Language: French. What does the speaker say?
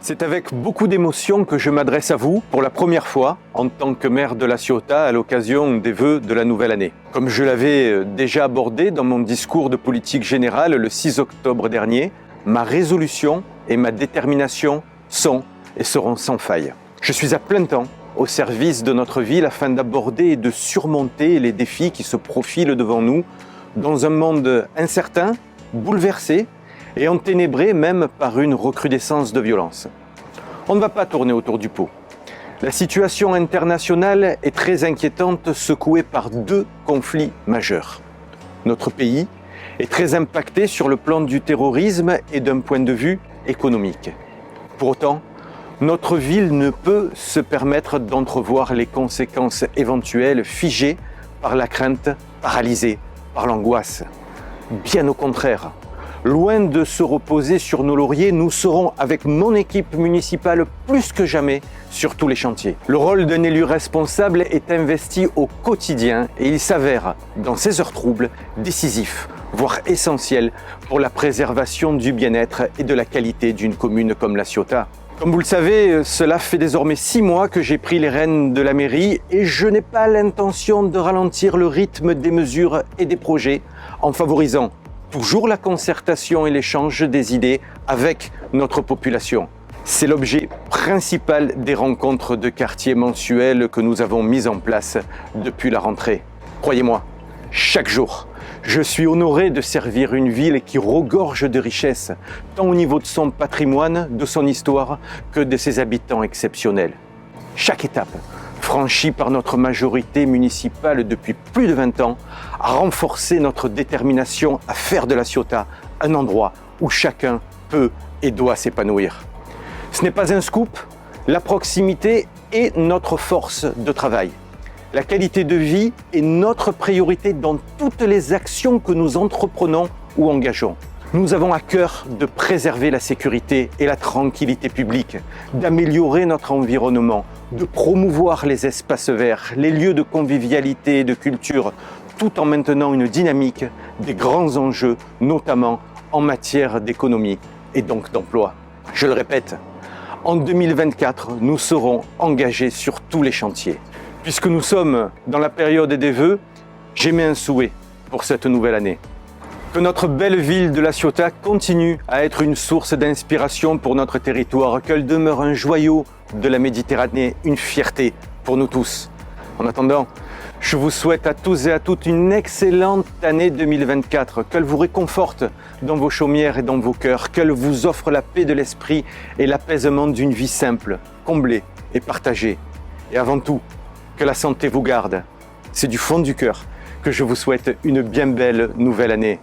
C'est avec beaucoup d'émotion que je m'adresse à vous pour la première fois en tant que maire de La Ciotat à l'occasion des vœux de la nouvelle année. Comme je l'avais déjà abordé dans mon discours de politique générale le 6 octobre dernier, ma résolution et ma détermination sont et seront sans faille. Je suis à plein temps au service de notre ville afin d'aborder et de surmonter les défis qui se profilent devant nous dans un monde incertain, bouleversé et enténébré même par une recrudescence de violence. On ne va pas tourner autour du pot. La situation internationale est très inquiétante, secouée par deux conflits majeurs. Notre pays est très impacté sur le plan du terrorisme et d'un point de vue économique. Pour autant, notre ville ne peut se permettre d'entrevoir les conséquences éventuelles figées par la crainte, paralysée par l'angoisse. Bien au contraire, loin de se reposer sur nos lauriers, nous serons avec mon équipe municipale plus que jamais sur tous les chantiers. Le rôle d'un élu responsable est investi au quotidien et il s'avère, dans ces heures troubles, décisif, voire essentiel pour la préservation du bien-être et de la qualité d'une commune comme La Ciotat. Comme vous le savez, cela fait désormais 6 mois que j'ai pris les rênes de la mairie et je n'ai pas l'intention de ralentir le rythme des mesures et des projets en favorisant toujours la concertation et l'échange des idées avec notre population. C'est l'objet principal des rencontres de quartier mensuelles que nous avons mises en place depuis la rentrée. Croyez-moi, chaque jour, je suis honoré de servir une ville qui regorge de richesses, tant au niveau de son patrimoine, de son histoire, que de ses habitants exceptionnels. Chaque étape franchie par notre majorité municipale depuis plus de 20 ans, a renforcé notre détermination à faire de La Ciotat un endroit où chacun peut et doit s'épanouir. Ce n'est pas un scoop, la proximité est notre force de travail. La qualité de vie est notre priorité dans toutes les actions que nous entreprenons ou engageons. Nous avons à cœur de préserver la sécurité et la tranquillité publique, d'améliorer notre environnement, de promouvoir les espaces verts, les lieux de convivialité et de culture, tout en maintenant une dynamique des grands enjeux, notamment en matière d'économie et donc d'emploi. Je le répète, en 2024, nous serons engagés sur tous les chantiers. Puisque nous sommes dans la période des vœux, j'émets un souhait pour cette nouvelle année. Que notre belle ville de La Ciotat continue à être une source d'inspiration pour notre territoire, qu'elle demeure un joyau de la Méditerranée, une fierté pour nous tous. En attendant, je vous souhaite à tous et à toutes une excellente année 2024, qu'elle vous réconforte dans vos chaumières et dans vos cœurs, qu'elle vous offre la paix de l'esprit et l'apaisement d'une vie simple, comblée et partagée. Et avant tout, que la santé vous garde. C'est du fond du cœur que je vous souhaite une bien belle nouvelle année.